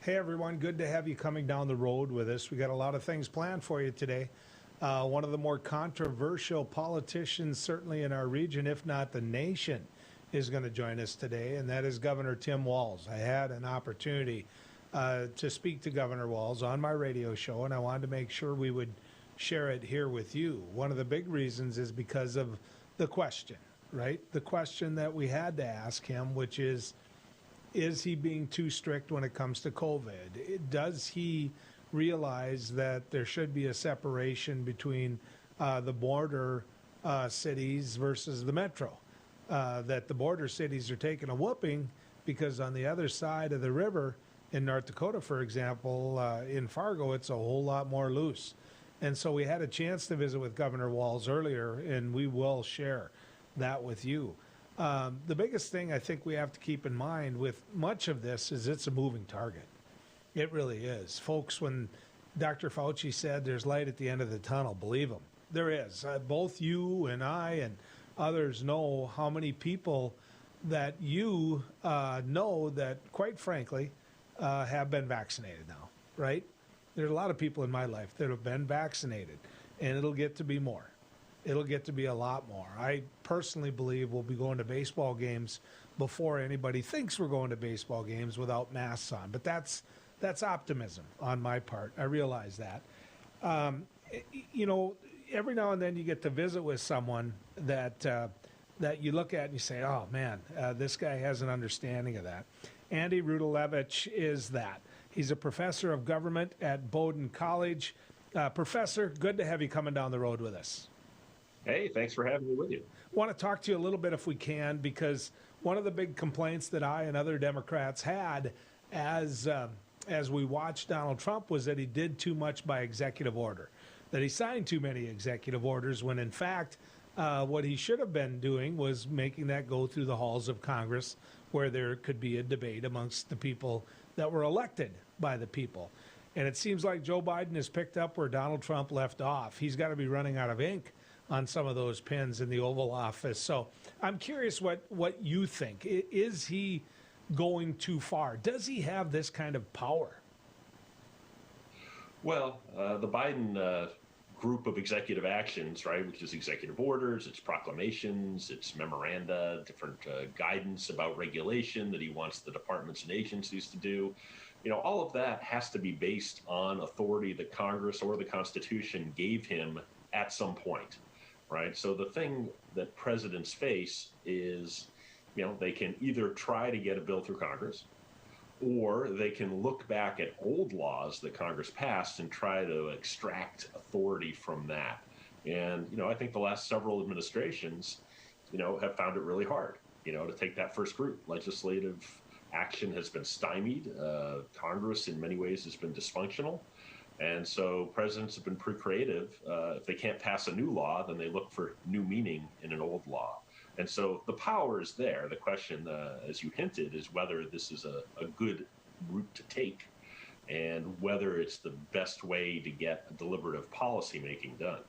Hey everyone, good to have you coming down the road with us. We got a lot of things planned for you today. One of the more controversial politicians, certainly in our region, if not the nation, is going to join us today, and that is Governor Tim Walz. I had an opportunity to speak to Governor Walz on my radio show, and I wanted to make sure we would share it here with you. One of the big reasons is because of the question, right? The question that we had to ask him, which is he being too strict when it comes to COVID? Does he realize that there should be a separation between the border cities versus the metro? That the border cities are taking a whooping because on the other side of the river in North Dakota, for example, in Fargo, it's a whole lot more loose. And so we had a chance to visit with Governor Walz earlier, and we will share that with you. The biggest thing I think we have to keep in mind with much of this is it's a moving target. It really is. Folks, when Dr. Fauci said there's light at the end of the tunnel, believe him. There is. Both you and I and others know how many people that you know that, quite frankly, have been vaccinated now, right? There's a lot of people in my life that have been vaccinated, and it'll get to be more. It'll get to be a lot more. I personally believe we'll be going to baseball games before anybody thinks we're going to baseball games without masks on. But that's optimism on my part. I realize that. Every now and then you get to visit with someone that you look at and you say, oh, man, this guy has an understanding of that. Andy Rudalevich is that. He's a professor of government at Bowdoin College. Professor, good to have you coming down the road with us. Hey, thanks for having me with you. Want to talk to you a little bit if we can, because one of the big complaints that I and other Democrats had as we watched Donald Trump was that he did too much by executive order, that he signed too many executive orders when, in fact, what he should have been doing was making that go through the halls of Congress where there could be a debate amongst the people that were elected by the people. And it seems like Joe Biden has picked up where Donald Trump left off. He's got to be running out of ink on some of those pins in the Oval Office. So I'm curious what you think. Is he going too far? Does he have this kind of power? Well, the Biden group of executive actions, right, which is executive orders, it's proclamations, it's memoranda, different guidance about regulation that he wants the departments and agencies to do. All of that has to be based on authority that Congress or the Constitution gave him at some point. Right. So the thing that presidents face is, they can either try to get a bill through Congress, or they can look back at old laws that Congress passed and try to extract authority from that. And, I think the last several administrations, have found it really hard, to take that first route. Legislative action has been stymied. Congress, in many ways, has been dysfunctional. And so presidents have been pretty creative. If they can't pass a new law, then they look for new meaning in an old law. And so the power is there. The question, as you hinted, is whether this is a good route to take and whether it's the best way to get deliberative policymaking done.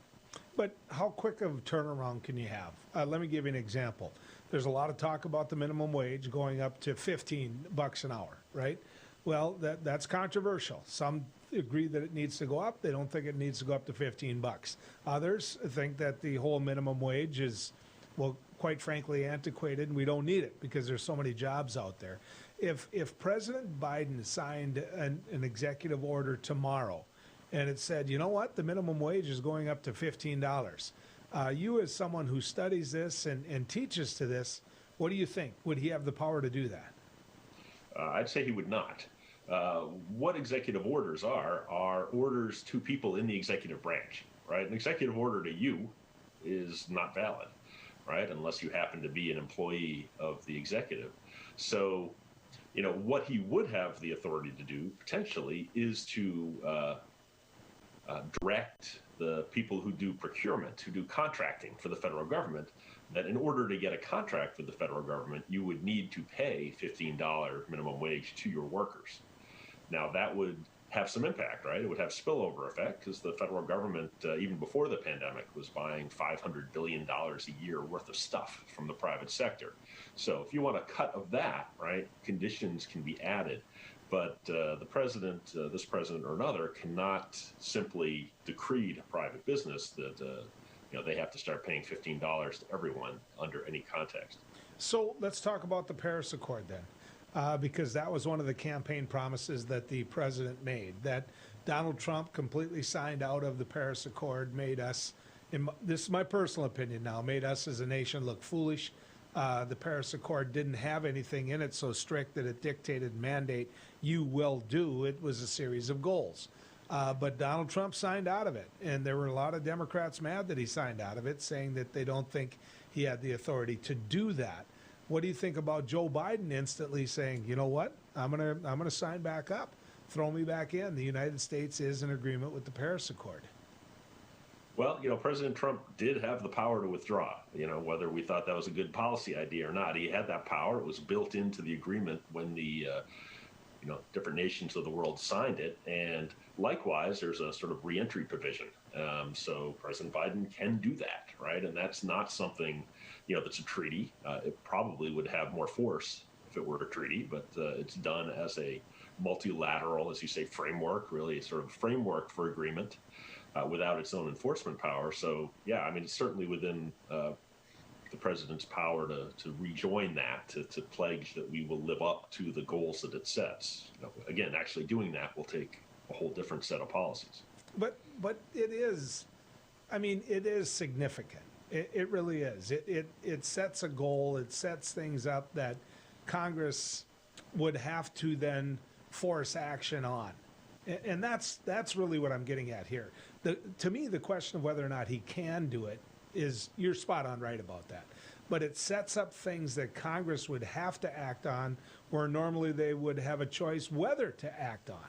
But how quick of a turnaround can you have? Let me give you an example. There's a lot of talk about the minimum wage going up to $15 an hour, right? Well, that's controversial. Some agree that it needs to go up. They don't think it needs to go up to $15. Others think that the whole minimum wage is, well, quite frankly, antiquated, and we don't need it because there's so many jobs out there. If President Biden signed an executive order tomorrow and it said, you know what, the minimum wage is going up to $15, you as someone who studies this and teaches to this, what do you think? Would he have the power to do that? I'd say he would not. What executive orders are orders to people in the executive branch, right? An executive order to you is not valid, right? Unless you happen to be an employee of the executive. So, what he would have the authority to do potentially is to direct the people who do procurement, who do contracting for the federal government, that in order to get a contract with the federal government, you would need to pay $15 minimum wage to your workers. Now, that would have some impact, right? It would have spillover effect because the federal government, even before the pandemic, was buying $500 billion a year worth of stuff from the private sector. So if you want a cut of that, right, conditions can be added. But the president, this president or another, cannot simply decree to private business that they have to start paying $15 to everyone under any context. So let's talk about the Paris Accord then, because that was one of the campaign promises that the president made, that Donald Trump completely signed out of the Paris Accord, made us, this is my personal opinion now, made us as a nation look foolish. The Paris Accord didn't have anything in it so strict that it dictated mandate, you will do. It was a series of goals. But Donald Trump signed out of it, and there were a lot of Democrats mad that he signed out of it, saying that they don't think he had the authority to do that. What do you think about Joe Biden instantly saying, you know what, I'm gonna sign back up, throw me back in. The United States is in agreement with the Paris Accord. Well, President Trump did have the power to withdraw, whether we thought that was a good policy idea or not. He had that power. It was built into the agreement when the different nations of the world signed it. And likewise, there's a sort of reentry provision. So President Biden can do that, right? And that's not something, that's a treaty. It probably would have more force if it were a treaty, but it's done as a multilateral, as you say, framework, really sort of framework for agreement without its own enforcement power. So, yeah, I mean, it's certainly within the president's power to rejoin that, to pledge that we will live up to the goals that it sets. Again, actually doing that will take a whole different set of policies. But it is, I mean, it is significant. It really is. It sets a goal. It sets things up that Congress would have to then force action on. And that's really what I'm getting at here. To me, the question of whether or not he can do it is, you're spot on right about that. But it sets up things that Congress would have to act on, where normally they would have a choice whether to act on.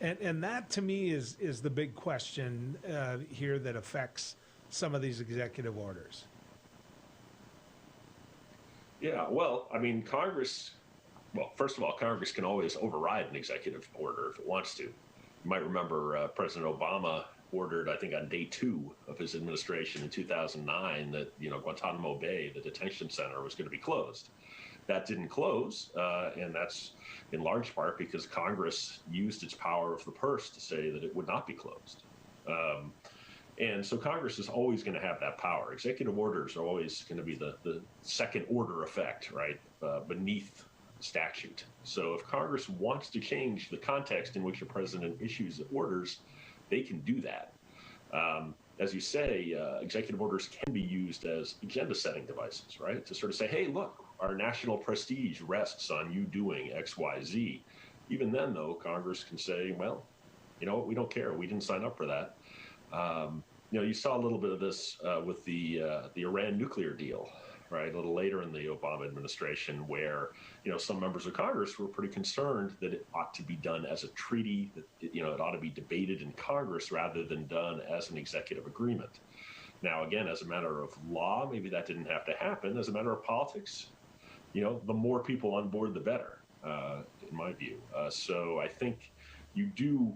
And that, to me, is the big question here that affects some of these executive orders. Yeah, well, I mean, Congress, well, first of all, Congress can always override an executive order if it wants to. You might remember President Obama ordered, I think on day 2 of his administration in 2009, that, Guantanamo Bay, the detention center, was going to be closed. That didn't close, and that's in large part because Congress used its power of the purse to say that it would not be closed. And so Congress is always going to have that power. Executive orders are always going to be the second order effect, right, beneath statute. So if Congress wants to change the context in which a president issues orders, they can do that. As you say, executive orders can be used as agenda-setting devices, right? To sort of say, hey, look, our national prestige rests on you doing X, Y, Z. Even then, though, Congress can say, well, you know what, we don't care. We didn't sign up for that. You saw a little bit of this with the Iran nuclear deal, right? A little later in the Obama administration, where, some members of Congress were pretty concerned that it ought to be done as a treaty, that, it ought to be debated in Congress rather than done as an executive agreement. Now, again, as a matter of law, maybe that didn't have to happen. As a matter of politics, the more people on board, the better, in my view. So I think you do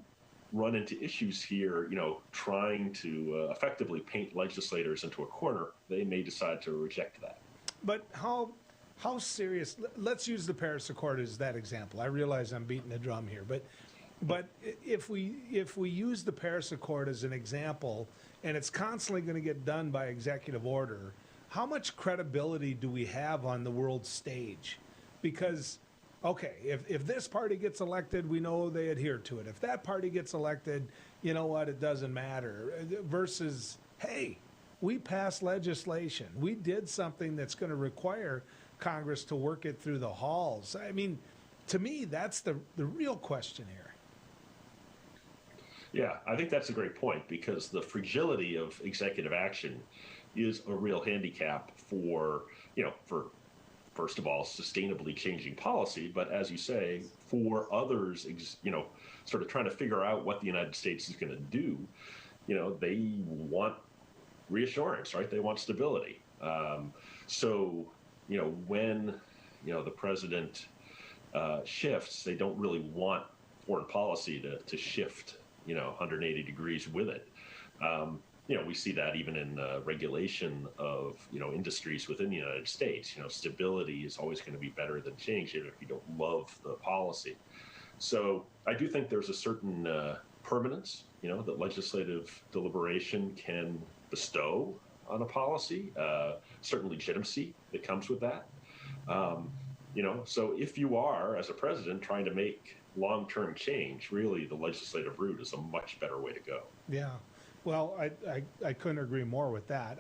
run into issues here, trying to effectively paint legislators into a corner. They may decide to reject that. But how serious? Let's use the Paris Accord as that example. I realize I'm beating the drum here, but if we use the Paris Accord as an example, and it's constantly going to get done by executive order, how much credibility do we have on the world stage? Because, okay, if this party gets elected, we know they adhere to it. If that party gets elected, you know what, it doesn't matter. Versus, hey, we passed legislation. We did something that's going to require Congress to work it through the halls. I mean, to me, that's the real question here. Yeah, I think that's a great point, because the fragility of executive action is a real handicap for first of all, sustainably changing policy, but as you say, for others, sort of trying to figure out what the United States is going to do, they want reassurance, right? They want stability. So, when, the president shifts, they don't really want foreign policy to shift, 180 degrees with it. We see that even in regulation of, industries within the United States. Stability is always going to be better than change, even if you don't love the policy. So I do think there's a certain permanence, that legislative deliberation can bestow on a policy, certain legitimacy that comes with that. So if you are, as a president, trying to make long-term change, really the legislative route is a much better way to go. Yeah. Well, I couldn't agree more with that.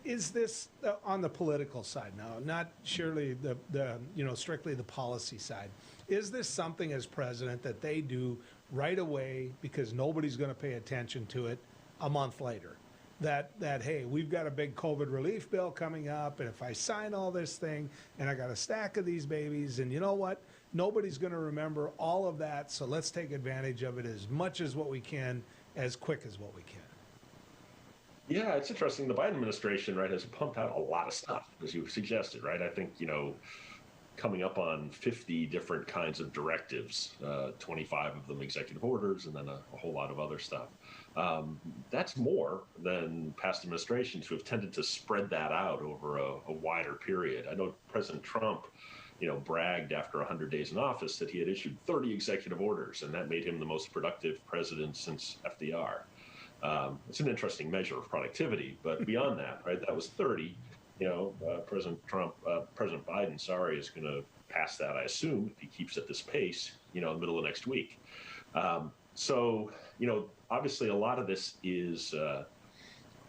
Is this on the political side now, not surely the strictly the policy side? Is this something as president that they do right away because nobody's going to pay attention to it a month later? That hey, we've got a big COVID relief bill coming up, and if I sign all this thing and I got a stack of these babies, and you know what? Nobody's going to remember all of that, so let's take advantage of it as much as what we can, as quick as what we can. Yeah, it's interesting. The Biden administration, right, has pumped out a lot of stuff, as you suggested, right? I think, coming up on 50 different kinds of directives, 25 of them executive orders, and then a whole lot of other stuff. That's more than past administrations who have tended to spread that out over a wider period. I know President Trump, bragged after 100 days in office that he had issued 30 executive orders, and that made him the most productive president since FDR. It's an interesting measure of productivity, but beyond that, right, that was 30. President Biden, is going to pass that, I assume, if he keeps at this pace, in the middle of next week. So, obviously a lot of this is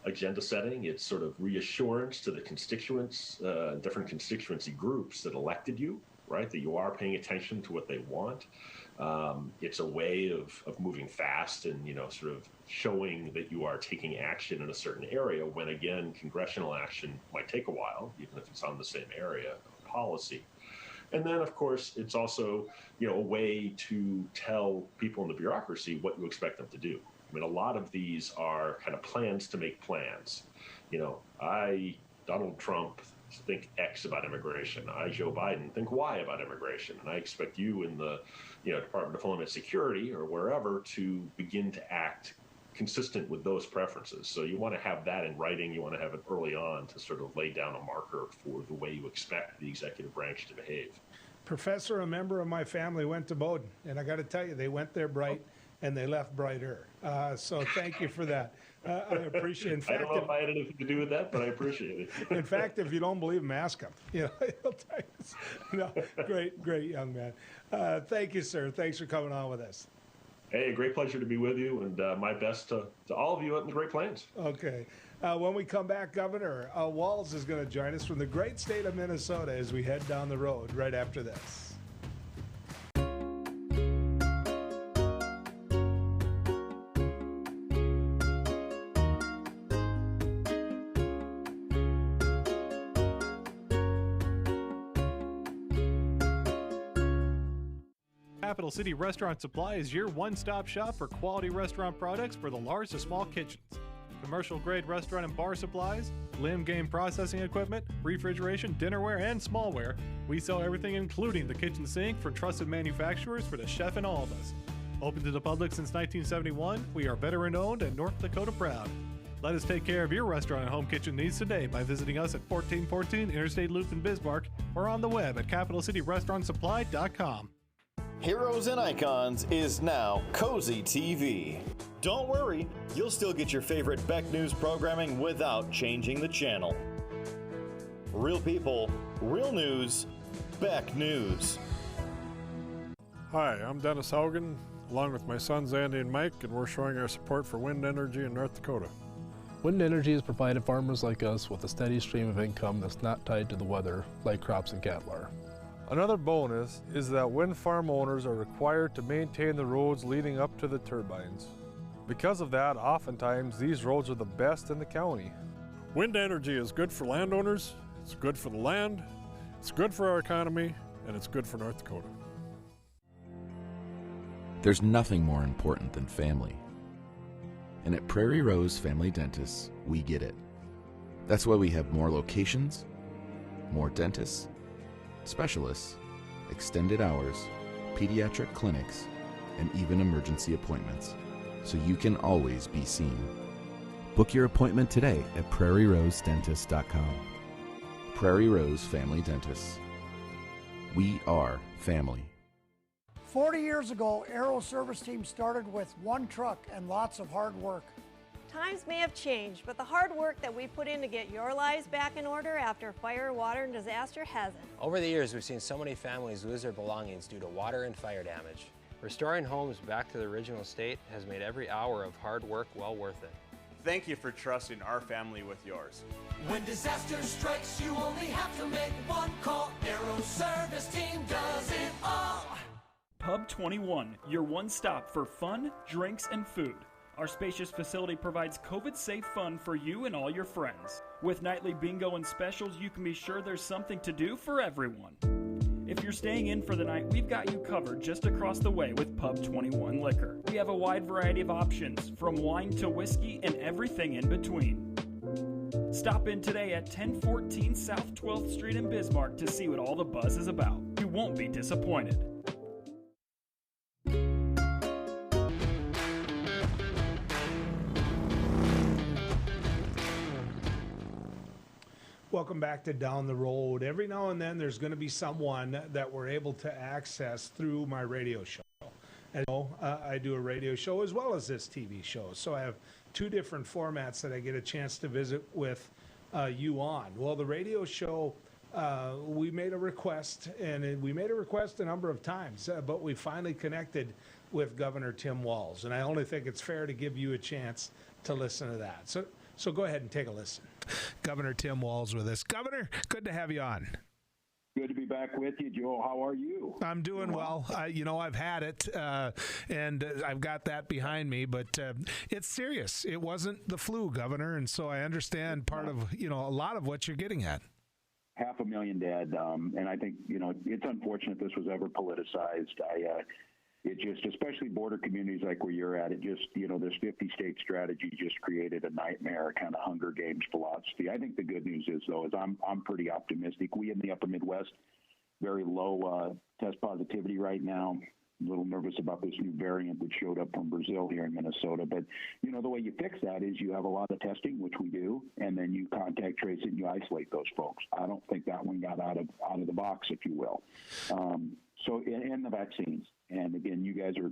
agenda setting. It's sort of reassurance to the constituents, different constituency groups that elected you, right, that you are paying attention to what they want. It's a way of moving fast and, sort of showing that you are taking action in a certain area when, again, congressional action might take a while, even if it's on the same area of policy. And then, of course, it's also, a way to tell people in the bureaucracy what you expect them to do. I mean, a lot of these are kind of plans to make plans. Donald Trump, think X about immigration. I, Joe Biden, think Y about immigration. And I expect you in the Department of Homeland Security or wherever to begin to act consistent with those preferences. So you want to have that in writing. You want to have it early on to sort of lay down a marker for the way you expect the executive branch to behave. Professor, a member of my family went to Bowdoin, and I got to tell you, they went there bright and they left brighter. So thank you for that. I appreciate it. In fact, I don't know if I had anything to do with that, but I appreciate it. In fact, if you don't believe him, ask him. He'll tell you. No, great young man. Thank you, sir. Thanks for coming on with us. Hey, a great pleasure to be with you, and my best to all of you at the Great Plains. Okay. When we come back, Governor Walz is going to join us from the great state of Minnesota as we head down the road right after this. Capital City Restaurant Supply is your one-stop shop for quality restaurant products for the large to small kitchens. Commercial-grade restaurant and bar supplies, limb game processing equipment, refrigeration, dinnerware, and smallware. We sell everything including the kitchen sink for trusted manufacturers for the chef and all of us. Open to the public since 1971, we are veteran-owned and North Dakota proud. Let us take care of your restaurant and home kitchen needs today by visiting us at 1414 Interstate Loop in Bismarck or on the web at capitalcityrestaurantsupply.com. Heroes and Icons is now Cozy TV. Don't worry, you'll still get your favorite Beck News programming without changing the channel. Real people, real news, Beck News. Hi, I'm Dennis Haugen, along with my sons Andy and Mike, and we're showing our support for wind energy in North Dakota. Wind energy has provided farmers like us with a steady stream of income that's not tied to the weather, like crops and cattle are. Another bonus is that wind farm owners are required to maintain the roads leading up to the turbines. Because of that, oftentimes these roads are the best in the county. Wind energy is good for landowners, it's good for the land, it's good for our economy, and it's good for North Dakota. There's nothing more important than family. And at Prairie Rose Family Dentists, we get it. That's why we have more locations, more dentists, specialists, extended hours, pediatric clinics, and even emergency appointments, so you can always be seen. Book your appointment today at prairierosedentist.com. Prairie Rose Family Dentists. We are family. 40 years ago, Aero Service Team started with one truck and lots of hard work. Times may have changed, but the hard work that we put in to get your lives back in order after fire, water, and disaster hasn't. Over the years, we've seen so many families lose their belongings due to water and fire damage. Restoring homes back to the original state has made every hour of hard work well worth it. Thank you for trusting our family with yours. When disaster strikes, you only have to make one call. Aero Service Team does it all. Pub 21, your one stop for fun, drinks, and food. Our spacious facility provides COVID-safe fun for you and all your friends. With nightly bingo and specials, you can be sure there's something to do for everyone. If you're staying in for the night, we've got you covered just across the way with Pub 21 Liquor. We have a wide variety of options, from wine to whiskey and everything in between. Stop in today at 1014 South 12th Street in Bismarck to see what all the buzz is about. You won't be disappointed. Welcome back to Down the Road. Every now and then there's going to be someone that we're able to access through my radio show. And I do a radio show as well as this TV show. So I have two different formats that I get a chance to visit with you on. Well, the radio show, we made a request, and we made a request a number of times, but we finally connected with Governor Tim Walz. And I only think it's fair to give you a chance to listen to that. So go ahead and take a listen. Governor Tim Walz with us. Governor, good to have you on. Good to be back with you, Joe. How are you? I'm doing well. I've had it, and I've got that behind me, but it's serious. It wasn't the flu, Governor, and so I understand part of, a lot of what you're getting at. 500,000 dead, and I think, it's unfortunate this was ever politicized. It just, especially border communities like where you're at, it just, this 50-state strategy just created a nightmare kind of Hunger Games philosophy. I think the good news is, though, is I'm pretty optimistic. We in the upper Midwest, very low test positivity right now. A little nervous about this new variant that showed up from Brazil here in Minnesota. But, the way you fix that is you have a lot of testing, which we do, and then you contact trace it and you isolate those folks. I don't think that one got out of the box, if you will. And the vaccines. And again, you guys are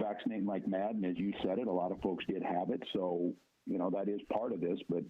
vaccinating like mad, and as you said it, a lot of folks did have it. So, that is part of this, but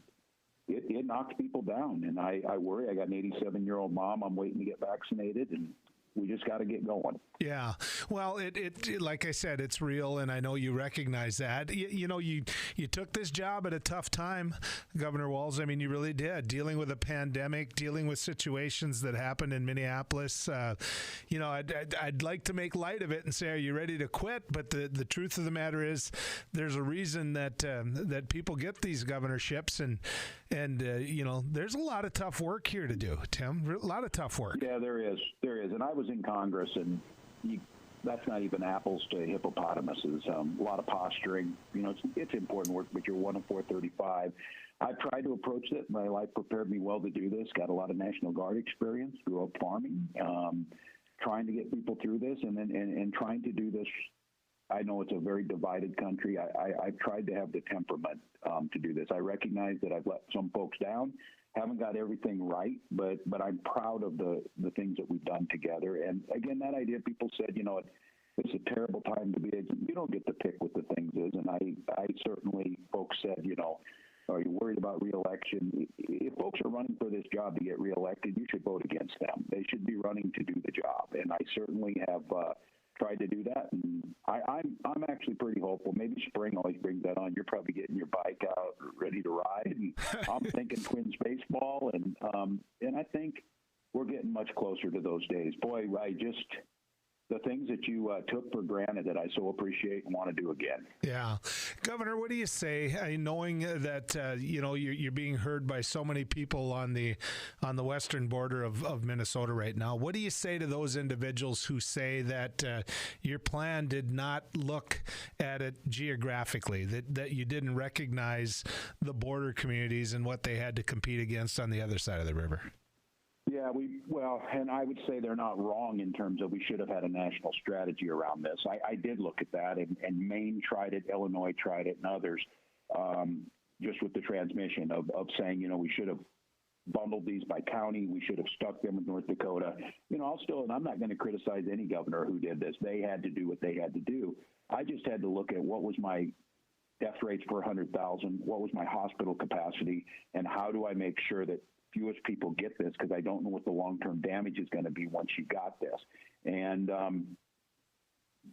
it knocks people down. And I worry. I got an 87-year-old mom. I'm waiting to get vaccinated, and we just got to get going. Yeah. Well, it like I said, it's real, and I know you recognize that. You took this job at a tough time, Governor Walz. I mean, you really did. Dealing with a pandemic, dealing with situations that happened in Minneapolis. I'd like to make light of it and say, are you ready to quit? But the truth of the matter is, there's a reason that people get these governorships, and there's a lot of tough work here to do, Tim. A lot of tough work. Yeah, there is. And I was in Congress, and that's not even apples to hippopotamuses. A lot of posturing. It's important work, but you're one of 435. I've tried to approach it. My life prepared me well to do this. Got a lot of National Guard experience. Grew up farming. Trying to get people through this, and trying to do this. I know it's a very divided country. I've tried to have the temperament to do this. I recognize that I've let some folks down. Haven't got everything right, but I'm proud of the things that we've done together. And again, that idea, people said, it's a terrible time to be. You don't get to pick what the things is. And I certainly, folks said, are you worried about reelection? If folks are running for this job to get reelected, you should vote against them. They should be running to do the job. And I certainly have tried to do that, and I'm actually pretty hopeful. Maybe spring always brings that on. You're probably getting your bike out, ready to ride, and I'm thinking Twins baseball, and I think we're getting much closer to those days. Boy, the things that you took for granted that I so appreciate and want to do again. Yeah. Governor, what do you say, knowing that, you're being heard by so many people on the western border of Minnesota right now? What do you say to those individuals who say that your plan did not look at it geographically, that you didn't recognize the border communities and what they had to compete against on the other side of the river? Yeah, and I would say they're not wrong in terms of we should have had a national strategy around this. I did look at that, and Maine tried it, Illinois tried it, and others, just with the transmission of saying, we should have bundled these by county. We should have stuck them with North Dakota. You know, and I'm not going to criticize any governor who did this. They had to do what they had to do. I just had to look at what was my death rates per 100,000, what was my hospital capacity, and how do I make sure that fewest people get this, because I don't know what the long-term damage is going to be once you got this. And,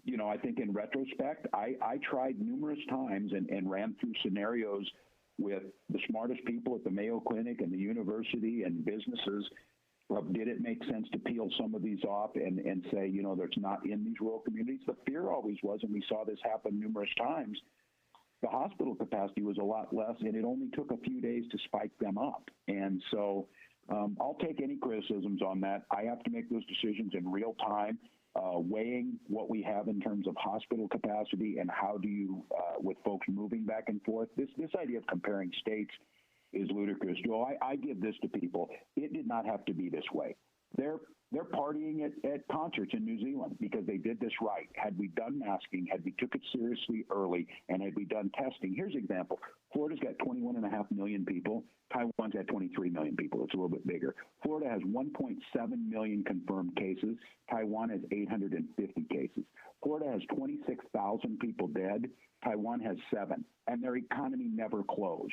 you know, I think in retrospect, I tried numerous times and ran through scenarios with the smartest people at the Mayo Clinic and the university and businesses. Did it make sense to peel some of these off and say, you know, there's not in these rural communities? The fear always was, and we saw this happen numerous times, the hospital capacity was a lot less, and it only took a few days to spike them up. And so I'll take any criticisms on that. I have to make those decisions in real time, weighing what we have in terms of hospital capacity and how do you, with folks moving back and forth. This idea of comparing states is ludicrous. Joe, I give this to people. It did not have to be this way. They're partying at concerts in New Zealand because they did this right. Had we done masking, had we took it seriously early, and had we done testing. Here's an example. Florida's got 21.5 million people. Taiwan's got 23 million people. It's a little bit bigger. Florida has 1.7 million confirmed cases. Taiwan has 850 cases. Florida has 26,000 people dead. Taiwan has 7, and their economy never closed.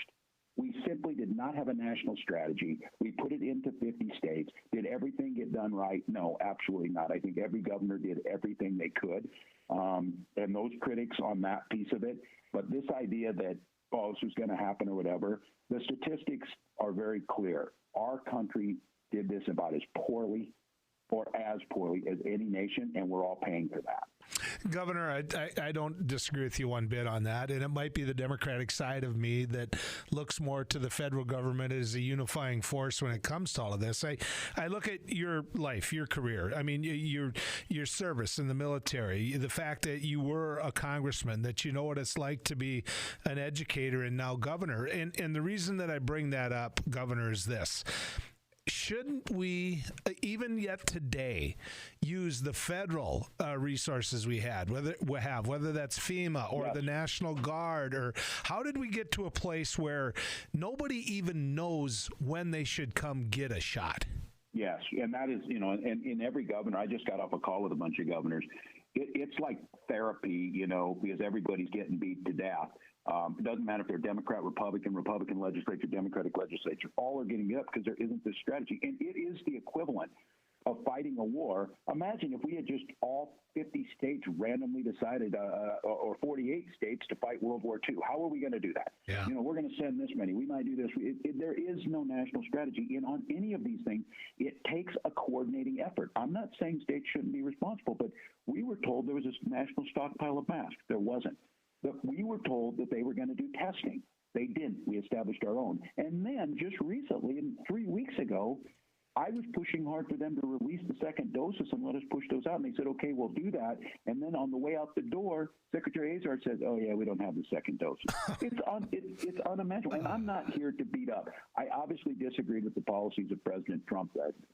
We simply did not have a national strategy. We put it into 50 states. Did everything get done right? No, absolutely not. I think every governor did everything they could. And those critics on that piece of it. But this idea that, oh, this was going to happen or whatever, the statistics are very clear. Our country did this about as poorly or as poorly as any nation, and we're all paying for that. Governor, I don't disagree with you one bit on that, and it might be the Democratic side of me that looks more to the federal government as a unifying force when it comes to all of this. I look at your life, your career. I mean, your service in the military, the fact that you were a congressman, that you know what it's like to be an educator and now governor. And the reason that I bring that up, Governor, is this. Shouldn't we, even yet today, use the federal resources we had, whether that's FEMA or the National Guard, or how did we get to a place where nobody even knows when they should come get a shot? Yes, and that is, you know, and in every governor, I just got off a call with a bunch of governors. It's like therapy, you know, because everybody's getting beat to death. It doesn't matter if they're Democrat, Republican legislature, Democratic legislature, all are getting up because there isn't this strategy. And it is the equivalent of fighting a war. Imagine if we had just all 50 states randomly decided, or 48 states, to fight World War II. How are we going to do that? Yeah. You know, we're going to send this many. We might do this. There is no national strategy. And on any of these things, it takes a coordinating effort. I'm not saying states shouldn't be responsible, but we were told there was this national stockpile of masks. There wasn't. But we were told that they were going to do testing. They didn't. We established our own. And then just recently, 3 weeks ago, I was pushing hard for them to release the second doses and let us push those out. And they said, okay, we'll do that. And then on the way out the door, Secretary Azar says, oh, yeah, we don't have the second doses. It's unimaginable. And I'm not here to beat up. I obviously disagreed with the policies of President Trump.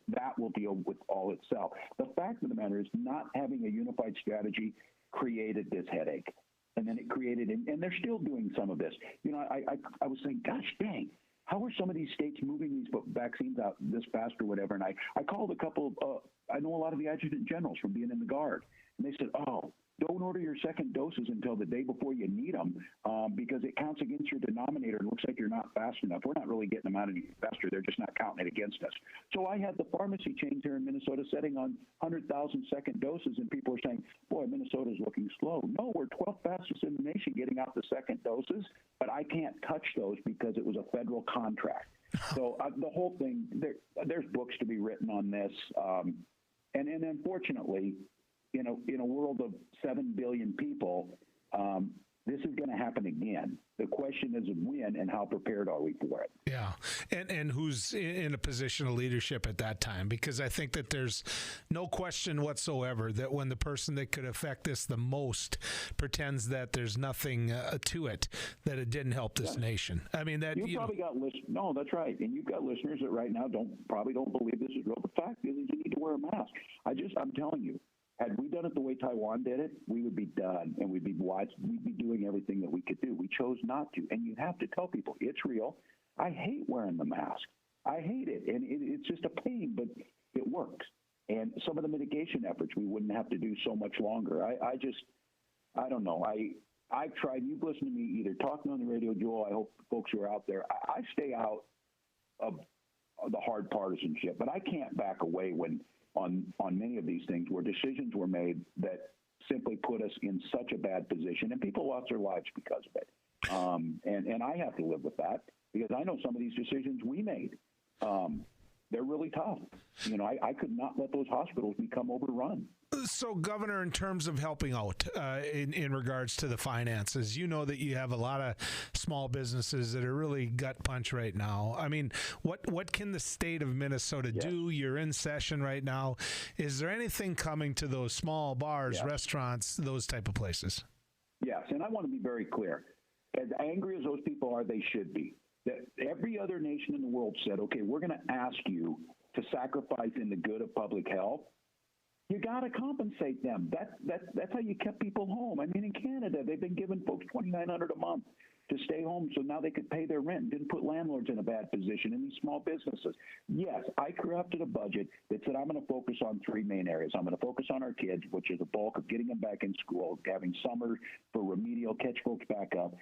That will deal with all itself. The fact of the matter is not having a unified strategy created this headache. And then it created, and they're still doing some of this. You know, I was saying, gosh dang, how are some of these states moving these vaccines out this fast or whatever? And I called a couple of, I know a lot of the adjutant generals from being in the Guard, and they said, oh, don't order your second doses until the day before you need them because it counts against your denominator. It looks like you're not fast enough. We're not really getting them out any faster. They're just not counting it against us. So I had the pharmacy chains here in Minnesota setting on 100,000 second doses, and people are saying, boy, Minnesota's looking slow. No, we're 12th fastest in the nation getting out the second doses, but I can't touch those because it was a federal contract. So the whole thing, there's books to be written on this. And unfortunately, in a world of 7 billion people, this is going to happen again. The question is when and how prepared are we for it? Yeah, and who's in a position of leadership at that time? Because I think that there's no question whatsoever that when the person that could affect this the most pretends that there's nothing to it, that it didn't help this nation. I mean, that you probably got listeners. No, that's right. And you've got listeners that right now probably don't believe this is real. The fact is you need to wear a mask. I'm telling you. Had we done it the way Taiwan did it, we would be done, and we'd be doing everything that we could do. We chose not to, and you have to tell people it's real. I hate wearing the mask. I hate it, and it's just a pain, but it works. And some of the mitigation efforts we wouldn't have to do so much longer. I don't know. I've tried. You've listened to me either talking on the radio, Joel. I hope folks who are out there. I stay out of the hard partisanship, but I can't back away when on many of these things where decisions were made that simply put us in such a bad position, and people lost their lives because of it. And I have to live with that because I know some of these decisions we made. They're really tough. I could not let those hospitals become overrun. So, Governor, in terms of helping out in regards to the finances, you know that you have a lot of small businesses that are really gut punch right now. I mean, what can the state of Minnesota do? You're in session right now. Is there anything coming to those small bars, restaurants, those type of places? Yes, and I want to be very clear. As angry as those people are, they should be. That every other nation in the world said, okay, we're going to ask you to sacrifice in the good of public health. You got to compensate them. That's how you kept people home. I mean, in Canada, they've been giving folks $2,900 a month to stay home so now they could pay their rent and didn't put landlords in a bad position in these small businesses. Yes, I crafted a budget that said I'm going to focus on three main areas. I'm going to focus on our kids, which is the bulk of getting them back in school, having summer for remedial, catch folks back up,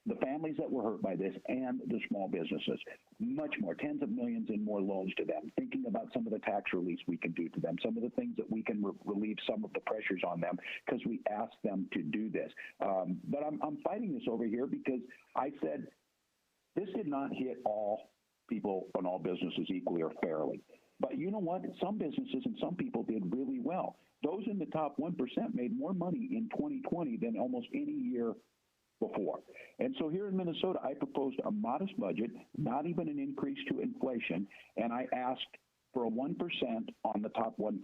the families that were hurt by this, and the small businesses. Much more, tens of millions and more loans to them, thinking about some of the tax release we can do to them, some of the things that we can relieve some of the pressures on them because we asked them to do this. But I'm fighting this over here because I said this did not hit all people and all businesses equally or fairly. But you know what? Some businesses and some people did really well. Those in the top 1% made more money in 2020 than almost any year before. And so here in Minnesota, I proposed a modest budget, not even an increase to inflation, and I asked for a 1% on the top 1%.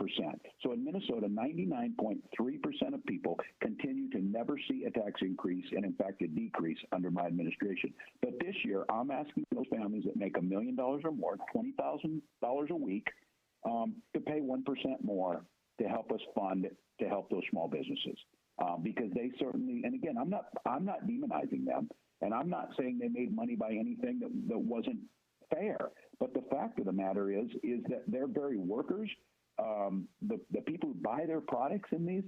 So in Minnesota, 99.3% of people continue to never see a tax increase, and in fact, a decrease under my administration. But this year, I'm asking those families that make $1 million or more, $20,000 a week, to pay 1% more to help us fund, to help those small businesses. Because they certainly, and again, I'm not demonizing them, and I'm not saying they made money by anything that wasn't fair. But the fact of the matter is that their very workers, the people who buy their products in these,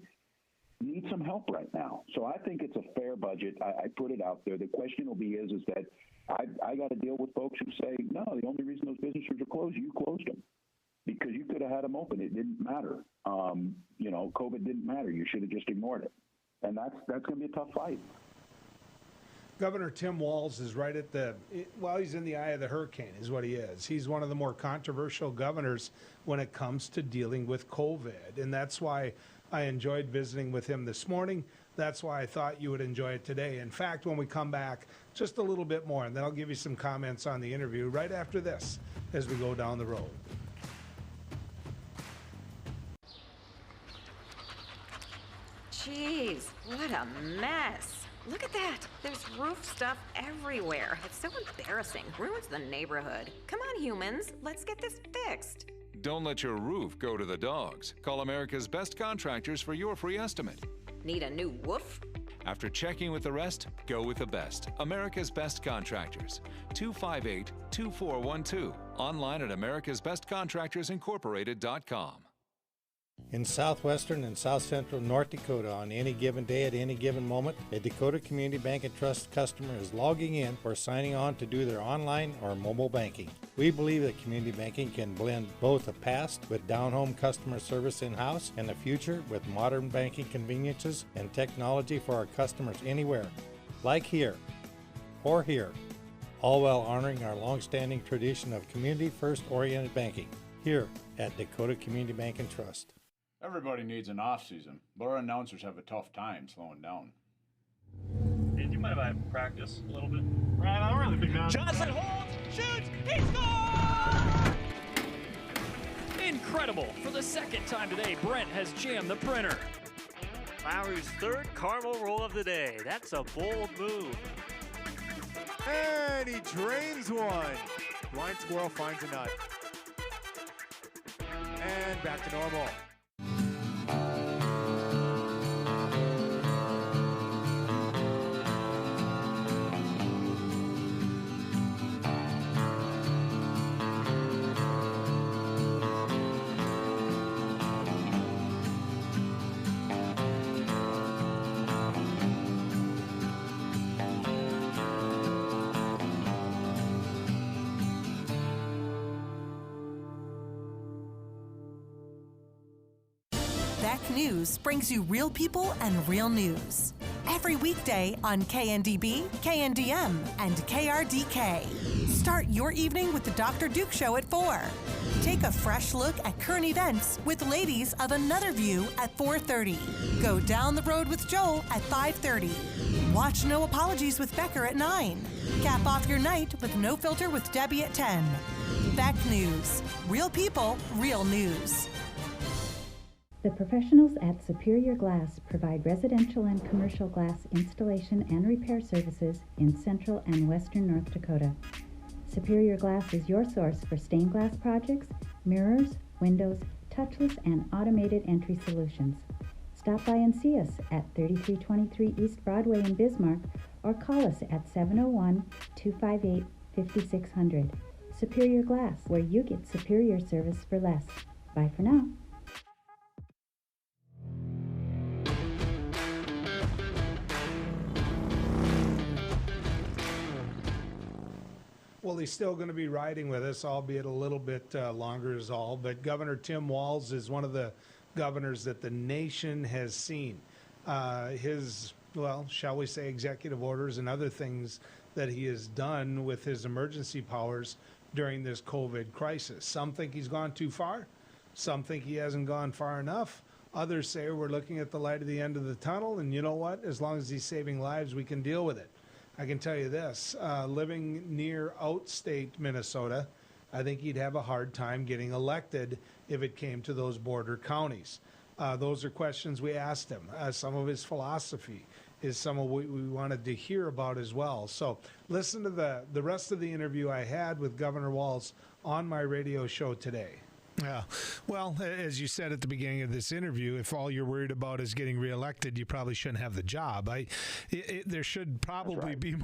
need some help right now. So I think it's a fair budget. I put it out there. The question will be is that I got to deal with folks who say, no, the only reason those businesses are closed, you closed them. Because you could have had them open. It didn't matter. COVID didn't matter. You should have just ignored it. And that's going to be a tough fight. Governor Tim Walz is right at he's in the eye of the hurricane is what he is. He's one of the more controversial governors when it comes to dealing with COVID. And that's why I enjoyed visiting with him this morning. That's why I thought you would enjoy it today. In fact, when we come back, just a little bit more, and then I'll give you some comments on the interview right after this as we go down the road. Jeez, what a mess. Look at that. There's roof stuff everywhere. It's so embarrassing. Ruins the neighborhood. Come on, humans. Let's get this fixed. Don't let your roof go to the dogs. Call America's Best Contractors for your free estimate. Need a new woof? After checking with the rest, go with the best. America's Best Contractors. 258-2412. Online at americasbestcontractorsincorporated.com. In southwestern and south central North Dakota, on any given day at any given moment, a Dakota Community Bank and Trust customer is logging in or signing on to do their online or mobile banking. We believe that community banking can blend both the past with down-home customer service in-house and the future with modern banking conveniences and technology for our customers anywhere, like here or here, all while honoring our long-standing tradition of community-first oriented banking here at Dakota Community Bank and Trust. Everybody needs an off-season, but our announcers have a tough time slowing down. Hey, do you mind if I practice a little bit? Right, I don't really think that. Johnson holds, shoots, he scores! Incredible! For the second time today, Brent has jammed the printer. Lowry's third caramel roll of the day. That's a bold move. And he drains one. Blind squirrel finds a nut. And back to normal. Beck News brings you real people and real news. Every weekday on KNDB, KNDM, and KRDK. Start your evening with the Dr. Duke Show at 4. Take a fresh look at current events with Ladies of Another View at 4:30. Go down the road with Joel at 5:30. Watch No Apologies with Becker at 9. Cap off your night with No Filter with Debbie at 10. Beck News. Real people, real news. The professionals at Superior Glass provide residential and commercial glass installation and repair services in central and western North Dakota. Superior Glass is your source for stained glass projects, mirrors, windows, touchless and automated entry solutions. Stop by and see us at 3323 East Broadway in Bismarck or call us at 701-258-5600. Superior Glass, where you get superior service for less. Bye for now. Well, he's still going to be riding with us, albeit a little bit longer is all. But Governor Tim Walz is one of the governors that the nation has seen. His, well, shall we say, executive orders and other things that he has done with his emergency powers during this COVID crisis. Some think he's gone too far. Some think he hasn't gone far enough. Others say we're looking at the light at the end of the tunnel. And you know what? As long as he's saving lives, we can deal with it. I can tell you this, living near outstate Minnesota, I think he'd have a hard time getting elected if it came to those border counties. Those are questions we asked him. Some of his philosophy is some of what we wanted to hear about as well. So listen to the rest of the interview I had with Governor Walz on my radio show today. Yeah. Well, as you said at the beginning of this interview, if all you're worried about is getting reelected, you probably shouldn't have the job. There should probably be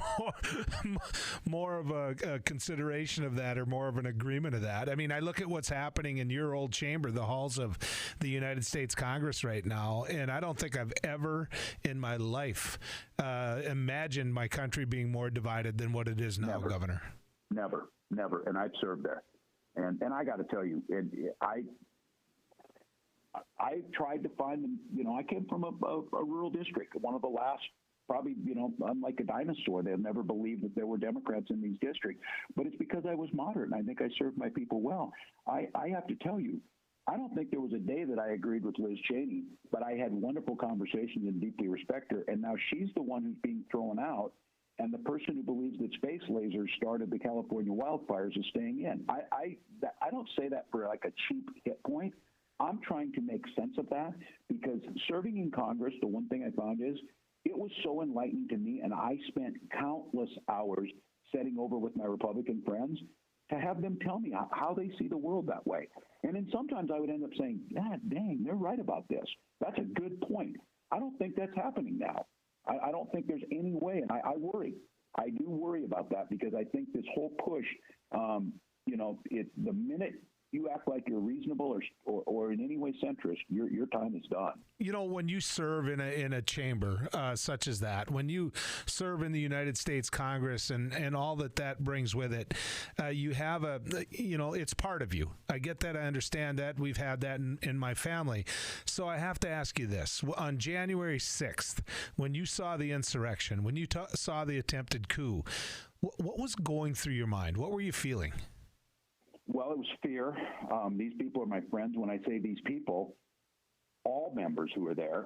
more of a consideration of that, or more of an agreement of that. I mean, I look at what's happening in your old chamber, the halls of the United States Congress right now, and I don't think I've ever in my life imagined my country being more divided than what it is now, Governor. Never. And I've served there. And I got to tell you, I tried to find them. You know, I came from a rural district, one of the last, probably, you know, unlike a dinosaur. They'll never believe that there were Democrats in these districts. But it's because I was moderate, and I think I served my people well. I have to tell you, I don't think there was a day that I agreed with Liz Cheney, but I had wonderful conversations and deeply respect her. And now she's the one who's being thrown out. And the person who believes that space lasers started the California wildfires is staying in. I don't say that for like a cheap hit point. I'm trying to make sense of that, because serving in Congress, the one thing I found is it was so enlightening to me, and I spent countless hours setting over with my Republican friends to have them tell me how they see the world that way. And then sometimes I would end up saying, God dang, they're right about this. That's a good point. I don't think that's happening now. I don't think there's any way, and I worry. I do worry about that, because I think this whole push, you know, the minute you act like you're reasonable or in any way centrist, your time is done. You know, when you serve in a chamber such as that, when you serve in the United States Congress and all that brings with it, you have it's part of you. I get that. I understand that. We've had that in my family. So I have to ask you this. On January 6th, when you saw the insurrection, when you saw the attempted coup, what was going through your mind? What were you feeling? Well, it was fear. These people are my friends. When I say these people, all members who were there,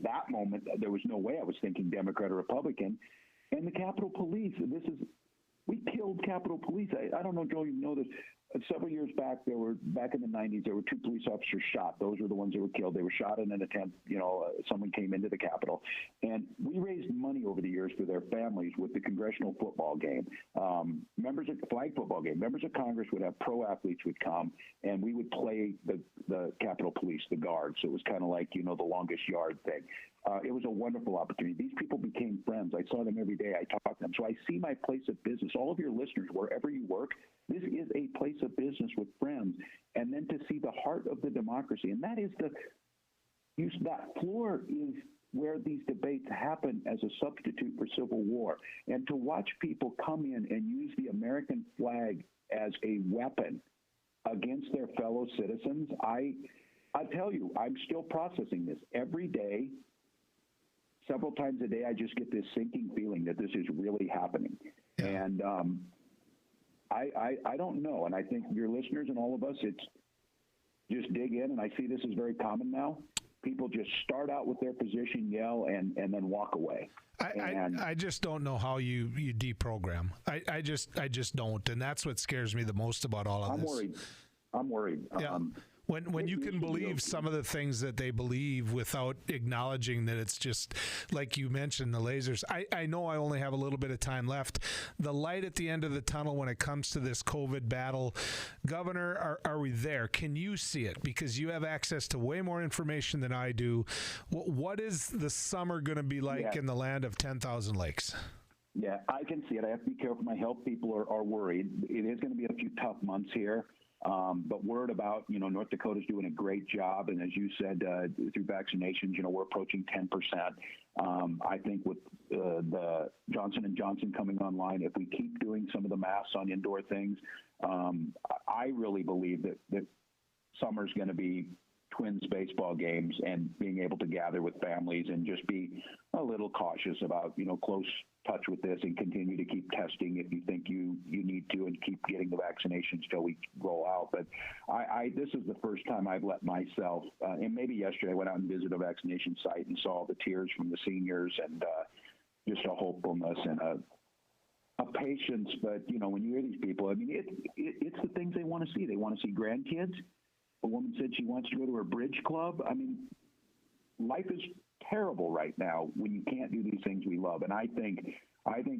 that moment, there was no way I was thinking Democrat or Republican. And the Capitol Police, we killed Capitol Police. I don't know, Joel, you know this. Several years back, back in the 90s, there were 2 police officers shot. Those were the ones that were killed. They were shot in an attempt, someone came into the Capitol. And we raised money over the years for their families with the congressional football game. Members of the flag football game, members of Congress would have pro athletes would come, and we would play the Capitol Police, the guards. So it was kind of like, the longest yard thing. It was a wonderful opportunity. These people became friends. I saw them every day. I talked to them. So I see my place of business. All of your listeners, wherever you work, this is a place of business with friends. And then to see the heart of the democracy, and that is that floor is where these debates happen as a substitute for civil war. And to watch people come in and use the American flag as a weapon against their fellow citizens, I tell you, I'm still processing this every day. Several times a day, I just get this sinking feeling that this is really happening. Yeah. And I don't know. And I think your listeners and all of us, it's just dig in. And I see this is very common now. People just start out with their position, yell, and then walk away. I just don't know how you deprogram. I just don't. And that's what scares me the most about all of this. I'm worried. Yeah. When you can believe some of the things that they believe without acknowledging that it's just, like you mentioned, the lasers. I know I only have a little bit of time left. The light at the end of the tunnel when it comes to this COVID battle, Governor, are we there? Can you see it? Because you have access to way more information than I do. What is the summer going to be like in the land of 10,000 lakes? Yeah, I can see it. I have to be careful. My health people are worried. It is going to be a few tough months here. But word about, North Dakota's doing a great job. And as you said, through vaccinations, we're approaching 10%. I think with the Johnson & Johnson coming online, if we keep doing some of the masks on indoor things, I really believe that summer's going to be Twins baseball games and being able to gather with families and just be a little cautious about, close touch with this and continue to keep testing if you think you need to and keep getting the vaccinations till we roll out. But this is the first time I've let myself, and maybe yesterday I went out and visited a vaccination site and saw the tears from the seniors and just a hopefulness and a patience. But, when you hear these people, I mean, it's the things they want to see. They want to see grandkids. A woman said she wants to go to her bridge club. I mean, life is terrible right now when you can't do these things we love. And I think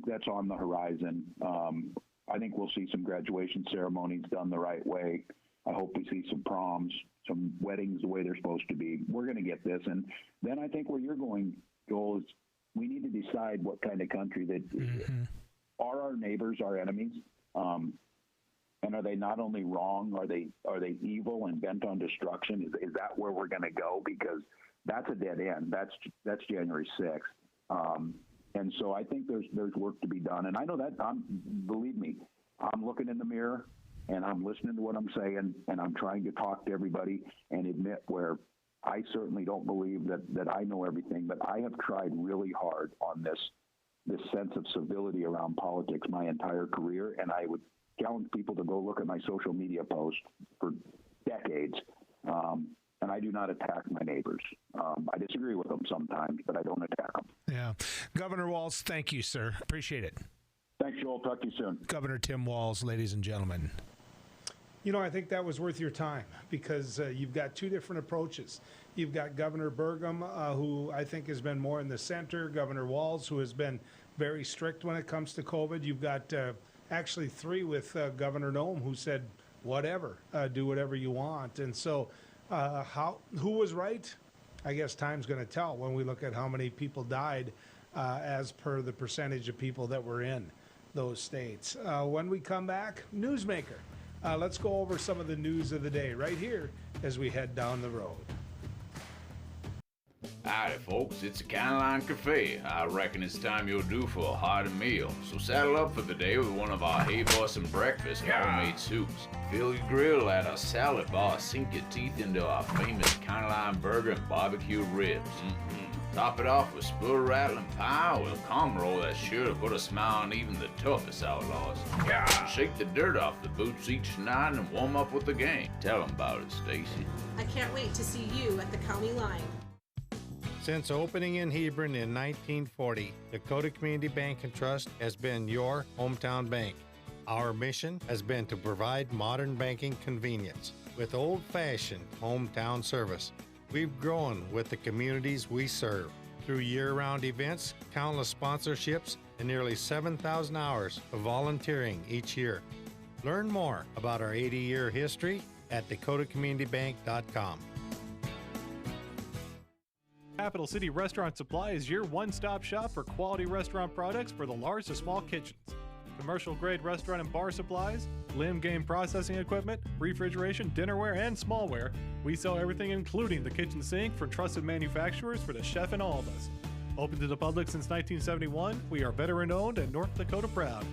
that's on the horizon. I think we'll see some graduation ceremonies done the right way. I hope we see some proms, some weddings the way they're supposed to be. We're going to get this. And then I think where you're going, Joel, is we need to decide what kind of country that are our neighbors our enemies. And are they not only wrong, are they evil and bent on destruction? Is that where we're going to go? Because that's a dead end. That's January 6th. And so I think there's work to be done. And I know that, believe me, I'm looking in the mirror and I'm listening to what I'm saying and I'm trying to talk to everybody and admit where I certainly don't believe that I know everything, but I have tried really hard on this sense of civility around politics my entire career. And I would challenge people to go look at my social media posts for decades. And I do not attack my neighbors. I disagree with them sometimes, but I don't attack them. Yeah. Governor Walz, thank you, sir. Appreciate it. Thanks, Joel. Talk to you soon. Governor Tim Walz, ladies and gentlemen. I think that was worth your time because you've got two different approaches. You've got Governor Burgum, who I think has been more in the center, Governor Walz, who has been very strict when it comes to COVID. You've got actually three with Governor Noem, who said, whatever, do whatever you want. And so who was right? I guess time's going to tell when we look at how many people died as per the percentage of people that were in those states. When we come back, Newsmaker. Let's go over some of the news of the day right here as we head down the road. Howdy folks, it's a Line Cafe. I reckon it's time you're due for a hearty meal. So saddle up for the day with one of our Hey Bossin' breakfast homemade soups. Fill your grill at a salad bar, sink your teeth into our famous Line burger and barbecue ribs. Top it off with spoon rattling pie with a calm roll that's sure to put a smile on even the toughest outlaws. Shake the dirt off the boots each night and warm up with the game. Tell them about it, Stacy. I can't wait to see you at the County Line. Since opening in Hebron in 1940, Dakota Community Bank and Trust has been your hometown bank. Our mission has been to provide modern banking convenience with old-fashioned hometown service. We've grown with the communities we serve through year-round events, countless sponsorships, and nearly 7,000 hours of volunteering each year. Learn more about our 80-year history at dakotacommunitybank.com. Capital City Restaurant Supply is your one-stop shop for quality restaurant products for the large to small kitchens. Commercial-grade restaurant and bar supplies, limb game processing equipment, refrigeration, dinnerware, and smallware. We sell everything including the kitchen sink from trusted manufacturers for the chef and all of us. Open to the public since 1971, we are veteran-owned and North Dakota proud.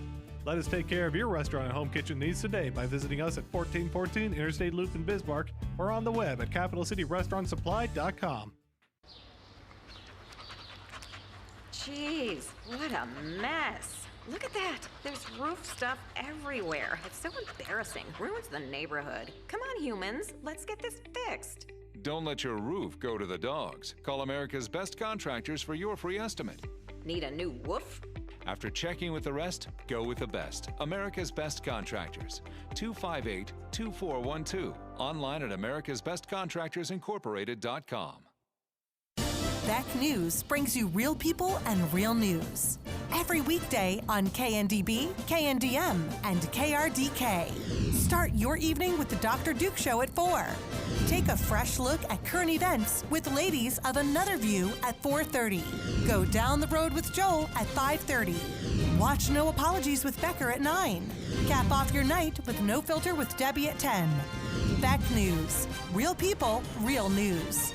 Let us take care of your restaurant and home kitchen needs today by visiting us at 1414 Interstate Loop in Bismarck or on the web at capitalcityrestaurantsupply.com. Jeez, what a mess. Look at that. There's roof stuff everywhere. It's so embarrassing. Ruins the neighborhood. Come on, humans. Let's get this fixed. Don't let your roof go to the dogs. Call America's Best Contractors for your free estimate. Need a new woof? After checking with the rest, go with the best. America's Best Contractors. 258-2412. Online at americasbestcontractorsincorporated.com. Beck News brings you real people and real news. Every weekday on KNDB, KNDM, and KRDK. Start your evening with the Dr. Duke Show at 4. Take a fresh look at current events with Ladies of Another View at 4:30. Go down the road with Joel at 5:30. Watch No Apologies with Becker at 9. Cap off your night with No Filter with Debbie at 10. Beck News. Real people, real news.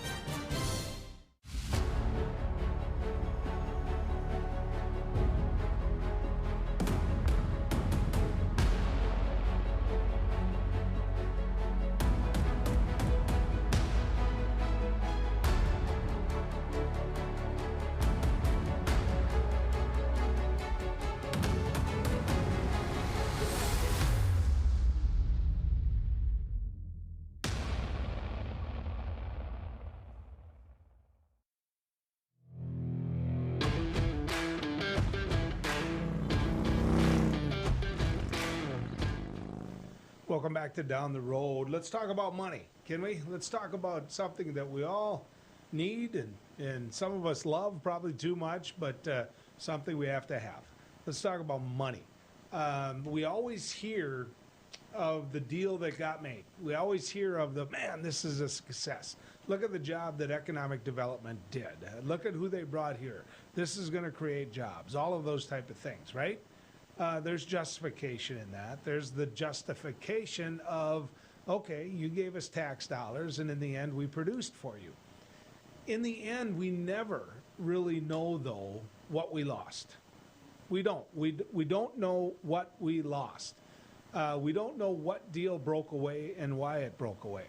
Welcome back to Down the Road. Let's talk about money, can we? Let's talk about something that we all need and some of us love probably too much, but something we have to have. Let's talk about money. We always hear of the deal that got made. We always hear of man, this is a success. Look at the job that economic development did. Look at who they brought here. This is going to create jobs, all of those type of things, right? There's justification in that. There's the justification of, okay, you gave us tax dollars, and in the end, we produced for you. In the end, we never really know, though, what we lost. We don't. We don't know what we lost. We don't know what deal broke away and why it broke away.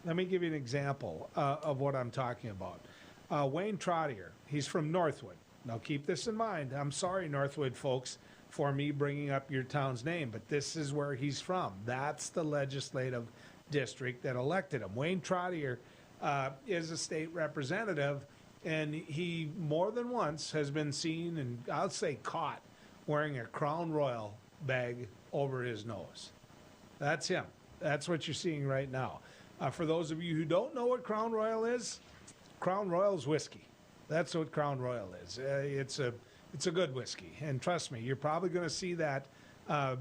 Let me give you an example of what I'm talking about. Wayne Trottier, he's from Northwood. Now, keep this in mind. I'm sorry, Northwood folks, for me bringing up your town's name, but this is where he's from. That's the legislative district that elected him. Wayne Trottier is a state representative, and he more than once has been seen, and I'll say caught, wearing a Crown Royal bag over his nose. That's him. That's what you're seeing right now. For those of you who don't know what Crown Royal is whiskey. That's what Crown Royal is. It's a good whiskey, and trust me, you're probably going to see that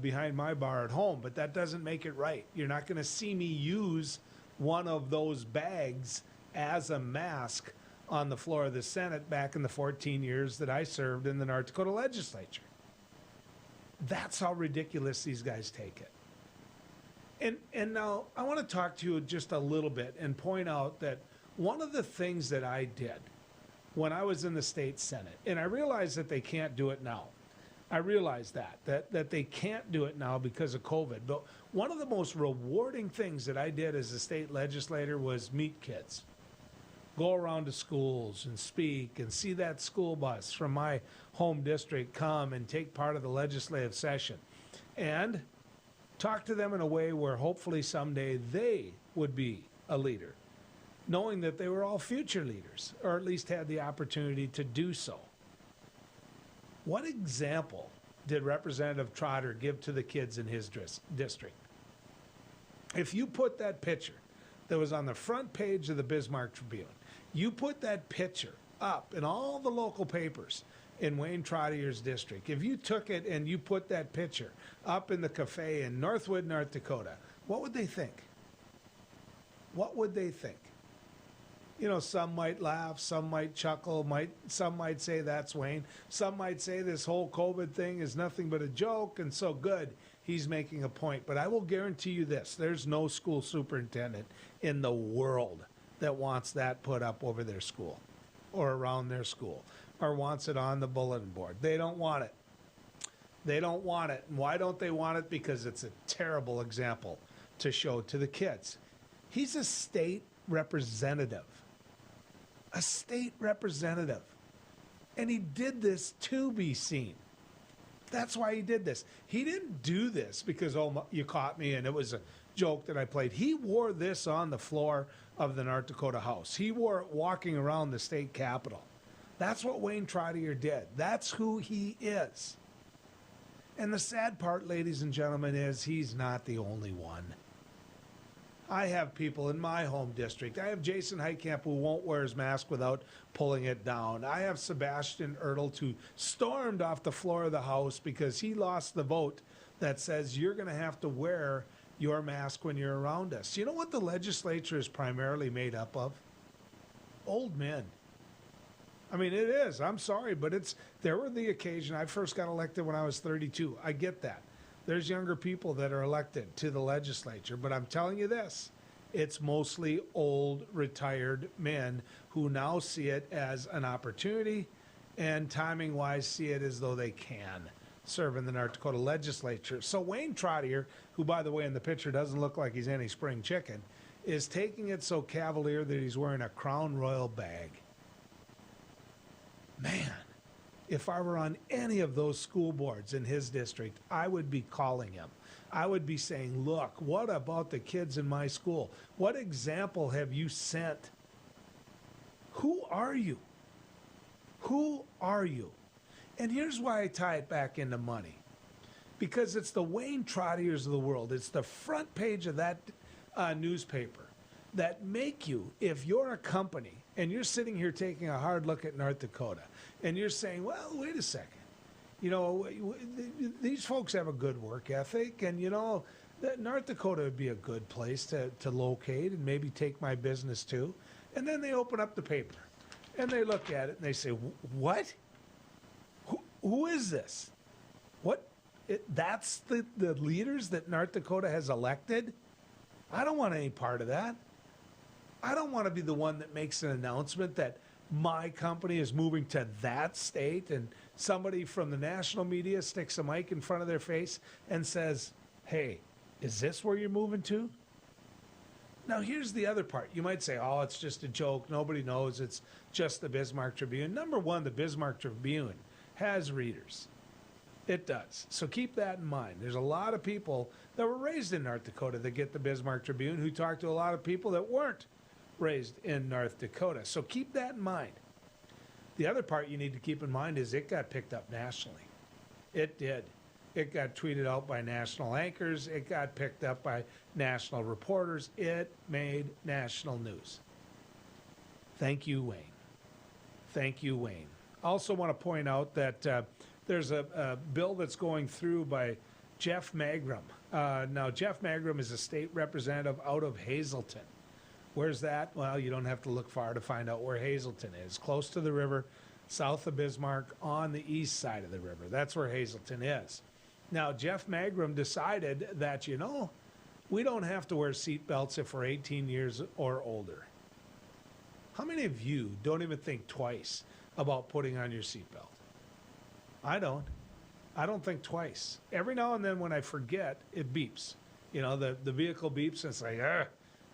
behind my bar at home, but that doesn't make it right. You're not going to see me use one of those bags as a mask on the floor of the Senate back in the 14 years that I served in the North Dakota legislature. That's how ridiculous these guys take it. And now I want to talk to you just a little bit and point out that one of the things that I did when I was in the state Senate, and I realize that they can't do it now. I realize that they can't do it now because of COVID. But one of the most rewarding things that I did as a state legislator was meet kids. Go around to schools and speak and see that school bus from my home district come and take part of the legislative session. And talk to them in a way where hopefully someday they would be a leader, knowing that they were all future leaders, or at least had the opportunity to do so. What example did Representative Trotter give to the kids in his district? If you put that picture that was on the front page of the Bismarck Tribune, you put that picture up in all the local papers in Wayne Trottier's district, if you took it and you put that picture up in the cafe in Northwood, North Dakota, what would they think? What would they think? You know, some might laugh, some might chuckle, some might say that's Wayne. Some might say this whole COVID thing is nothing but a joke, and so good, he's making a point. But I will guarantee you this, there's no school superintendent in the world that wants that put up over their school or around their school or wants it on the bulletin board. They don't want it. They don't want it. And why don't they want it? Because it's a terrible example to show to the kids. He's a state representative. A state representative. And he did this to be seen. That's why he did this. He didn't do this because, oh, you caught me and it was a joke that I played. He wore this on the floor of the North Dakota House. He wore it walking around the state capitol. That's what Wayne Trottier did. That's who he is. And the sad part, ladies and gentlemen, is he's not the only one. I have people in my home district. I have Jason Heitkamp who won't wear his mask without pulling it down. I have Sebastian Ertl who stormed off the floor of the House because he lost the vote that says you're going to have to wear your mask when you're around us. You know what the legislature is primarily made up of? Old men. I mean, it is. I'm sorry, but there were the occasion. I first got elected when I was 32. I get that. There's younger people that are elected to the legislature, but I'm telling you this, it's mostly old, retired men who now see it as an opportunity and timing-wise see it as though they can serve in the North Dakota legislature. So Wayne Trottier, who, by the way, in the picture doesn't look like he's any spring chicken, is taking it so cavalier that he's wearing a Crown Royal bag. Man. If I were on any of those school boards in his district, I would be calling him. I would be saying, look, what about the kids in my school? What example have you sent? Who are you? Who are you? And here's why I tie it back into money. Because it's the Wayne Trottiers of the world. It's the front page of that newspaper that make you, if you're a company and you're sitting here taking a hard look at North Dakota, and you're saying, well, wait a second. You know, these folks have a good work ethic, and, you know, North Dakota would be a good place to locate and maybe take my business to. And then they open up the paper, and they look at it, and they say, what? Who is this? What? That's the leaders that North Dakota has elected? I don't want any part of that. I don't want to be the one that makes an announcement that my company is moving to that state and somebody from the national media sticks a mic in front of their face and says, hey, is this where you're moving to? Now, here's the other part. You might say, oh, it's just a joke. Nobody knows. It's just the Bismarck Tribune. Number one, the Bismarck Tribune has readers. It does. So keep that in mind. There's a lot of people that were raised in North Dakota that get the Bismarck Tribune who talk to a lot of people that weren't raised in North Dakota. So keep that in mind. The other part you need to keep in mind is it got picked up nationally. It did. It got tweeted out by national anchors. It got picked up by national reporters. It made national news. Thank you, Wayne. Thank you, Wayne. I also want to point out that there's a bill that's going through by Jeff Magrum. Now, Jeff Magrum is a state representative out of Hazelton. Where's that? Well, you don't have to look far to find out where Hazelton is. Close to the river, south of Bismarck, on the east side of the river. That's where Hazelton is. Now, Jeff Magrum decided that, you know, we don't have to wear seatbelts if we're 18 years or older. How many of you don't even think twice about putting on your seatbelt? I don't. I don't think twice. Every now and then when I forget, it beeps. You know, the vehicle beeps and it's like,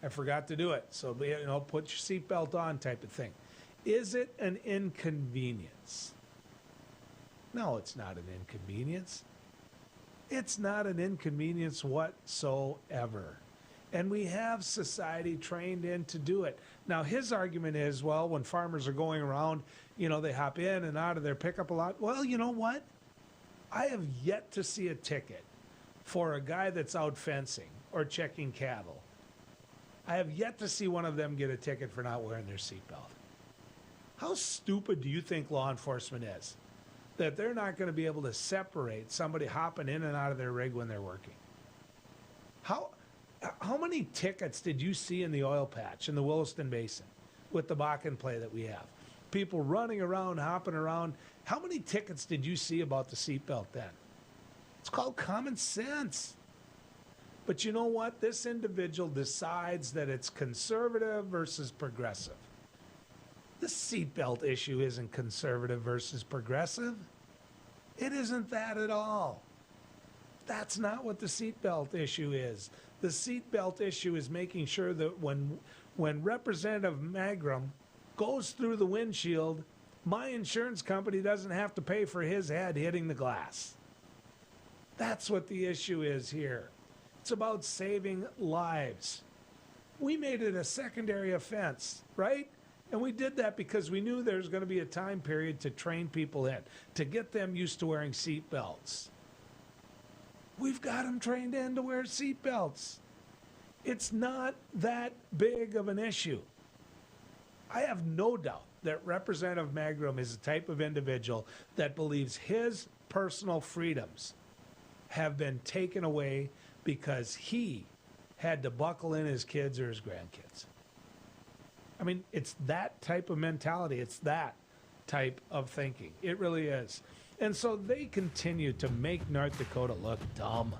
I forgot to do it. So, you know, put your seatbelt on type of thing. Is it an inconvenience? No, it's not an inconvenience. It's not an inconvenience whatsoever. And we have society trained in to do it. Now, his argument is, well, when farmers are going around, you know, they hop in and out of their pickup a lot. Well, you know what? I have yet to see a ticket for a guy that's out fencing or checking cattle. I have yet to see one of them get a ticket for not wearing their seatbelt. How stupid do you think law enforcement is? That they're not going to be able to separate somebody hopping in and out of their rig when they're working. How many tickets did you see in the oil patch in the Williston Basin with the Bakken play that we have? People running around, hopping around. How many tickets did you see about the seatbelt then? It's called common sense. But you know what? This individual decides that it's conservative versus progressive. The seatbelt issue isn't conservative versus progressive. It isn't that at all. That's not what the seatbelt issue is. The seatbelt issue is making sure that when Representative Magrum goes through the windshield, my insurance company doesn't have to pay for his head hitting the glass. That's what the issue is here. It's about saving lives. We made it a secondary offense, right? And we did that because we knew there was going to be a time period to train people in, to get them used to wearing seat belts. We've got them trained in to wear seat belts. It's not that big of an issue. I have no doubt that Representative Magrum is the type of individual that believes his personal freedoms have been taken away because he had to buckle in his kids or his grandkids. I mean, it's that type of mentality. It's that type of thinking. It really is. And so they continue to make North Dakota look dumb.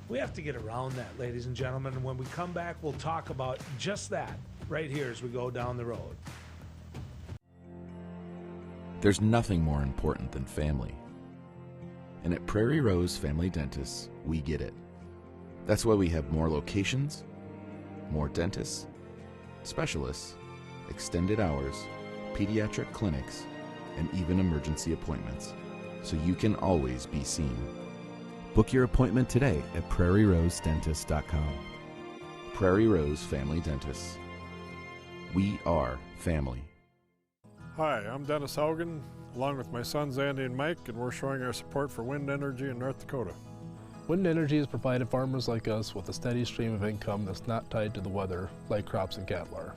We have to get around that, ladies and gentlemen. And when we come back, we'll talk about just that right here as we go down the road. There's nothing more important than family. And at Prairie Rose Family Dentists, we get it. That's why we have more locations, more dentists, specialists, extended hours, pediatric clinics, and even emergency appointments, so you can always be seen. Book your appointment today at prairierosedentist.com. Prairie Rose Family Dentists. We are family. Hi, I'm Dennis Haugen, along with my sons Andy and Mike, and we're showing our support for wind energy in North Dakota. Wind energy has provided farmers like us with a steady stream of income that's not tied to the weather like crops and cattle are.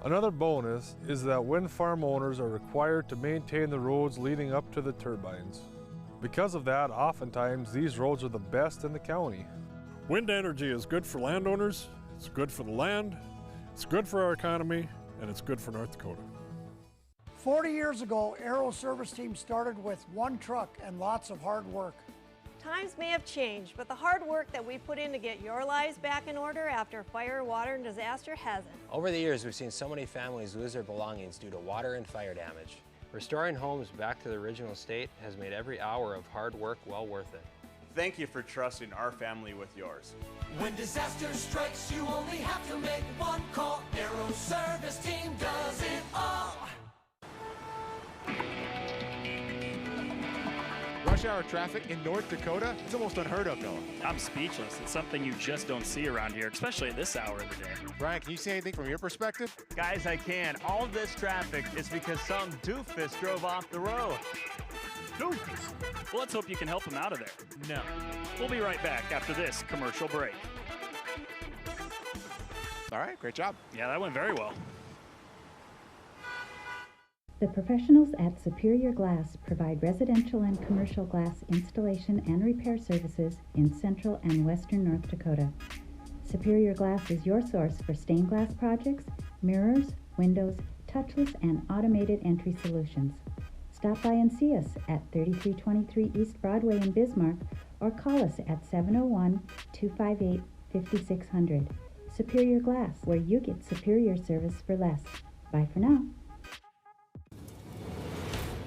Another bonus is that wind farm owners are required to maintain the roads leading up to the turbines. Because of that, oftentimes these roads are the best in the county. Wind energy is good for landowners, it's good for the land, it's good for our economy, and it's good for North Dakota. 40 years ago, Aero Service Team started with one truck and lots of hard work. Times may have changed, but the hard work that we put in to get your lives back in order after fire, water, and disaster hasn't. Over the years, we've seen so many families lose their belongings due to water and fire damage. Restoring homes back to the original state has made every hour of hard work well worth it. Thank you for trusting our family with yours. When disaster strikes, you only have to make one call. Aero Service Team does it all. Rush hour traffic in North Dakota, it's almost unheard of, though. I'm speechless. It's something you just don't see around here, especially at this hour of the day. Brian, can you say anything from your perspective? Guys, I can. All this traffic is because some doofus drove off the road. Doofus? Well, let's hope you can help him out of there. No. We'll be right back after this commercial break. All right, great job. Yeah, that went very well. The professionals at Superior Glass provide residential and commercial glass installation and repair services in central and western North Dakota. Superior Glass is your source for stained glass projects, mirrors, windows, touchless and automated entry solutions. Stop by and see us at 3323 East Broadway in Bismarck or call us at 701-258-5600. Superior Glass, where you get superior service for less. Bye for now.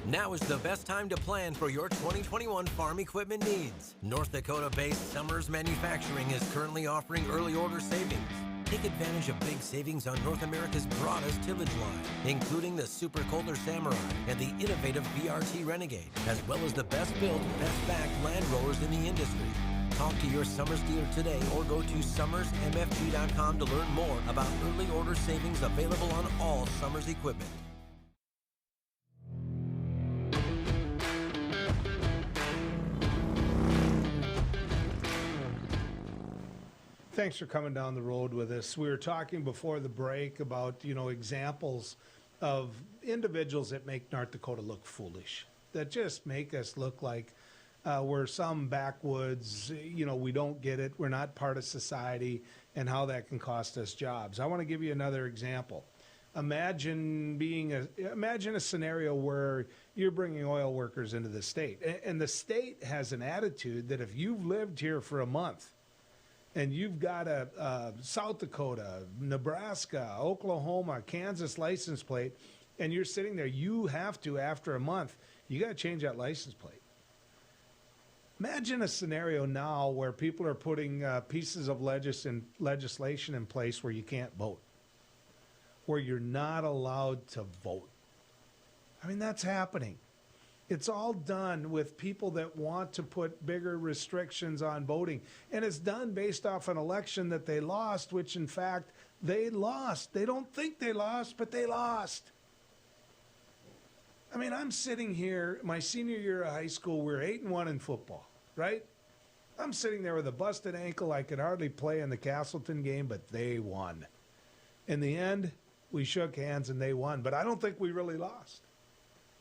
Now is the best time to plan for your 2021 farm equipment needs. North Dakota-based Summers Manufacturing is currently offering early order savings. Take advantage of big savings on North America's broadest tillage line, including the Super Coulter Samurai and the innovative VRT Renegade, as well as the best built, best backed land rollers in the industry. Talk to your Summers dealer today or go to summersmfg.com to learn more about early order savings available on all Summers equipment. Thanks for coming down the road with us. We were talking before the break about, examples of individuals that make North Dakota look foolish, that just make us look like we're some backwoods, we don't get it, we're not part of society, and how that can cost us jobs. I want to give you another example. Imagine a scenario where you're bringing oil workers into the state, and the state has an attitude that if you've lived here for a month, and you've got a South Dakota, Nebraska, Oklahoma, Kansas license plate, and you're sitting there, you have to, after a month, you got to change that license plate. Imagine a scenario now where people are putting pieces of legislation in place where you can't vote, where you're not allowed to vote. I mean, that's happening. It's all done with people that want to put bigger restrictions on voting. And it's done based off an election that they lost, which in fact they lost. They don't think they lost, but they lost. I mean, I'm sitting here, my senior year of high school, we're 8-1 in football, right? I'm sitting there with a busted ankle. I could hardly play in the Castleton game, but they won. In the end, we shook hands and they won. But I don't think we really lost.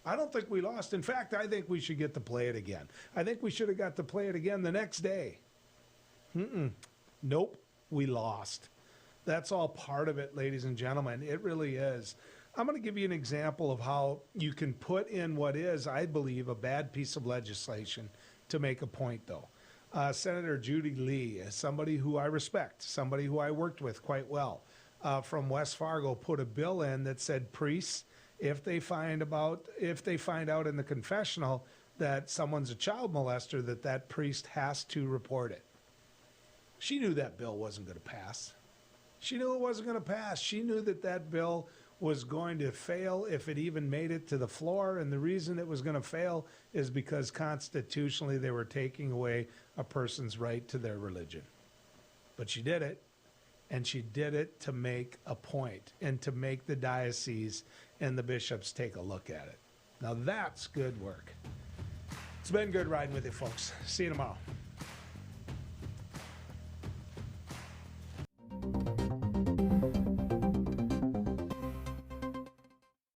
I don't think we lost. In fact, I think we should get to play it again. I think we should have got to play it again the next day. Nope, we lost. That's all part of it, ladies and gentlemen. It really is. I'm going to give you an example of how you can put in what is, I believe, a bad piece of legislation to make a point, though. Senator Judy Lee, somebody who I respect, somebody who I worked with quite well, from West Fargo, put a bill in that said priests, if they find out in the confessional that someone's a child molester, that priest has to report it. She knew that bill wasn't going to pass. She knew it wasn't going to pass. She knew that bill was going to fail if it even made it to the floor. And the reason it was going to fail is because constitutionally they were taking away a person's right to their religion. But she did it. And she did it to make a point and to make the diocese and the bishops take a look at it. Now that's good work. It's been good riding with you, folks. See you tomorrow.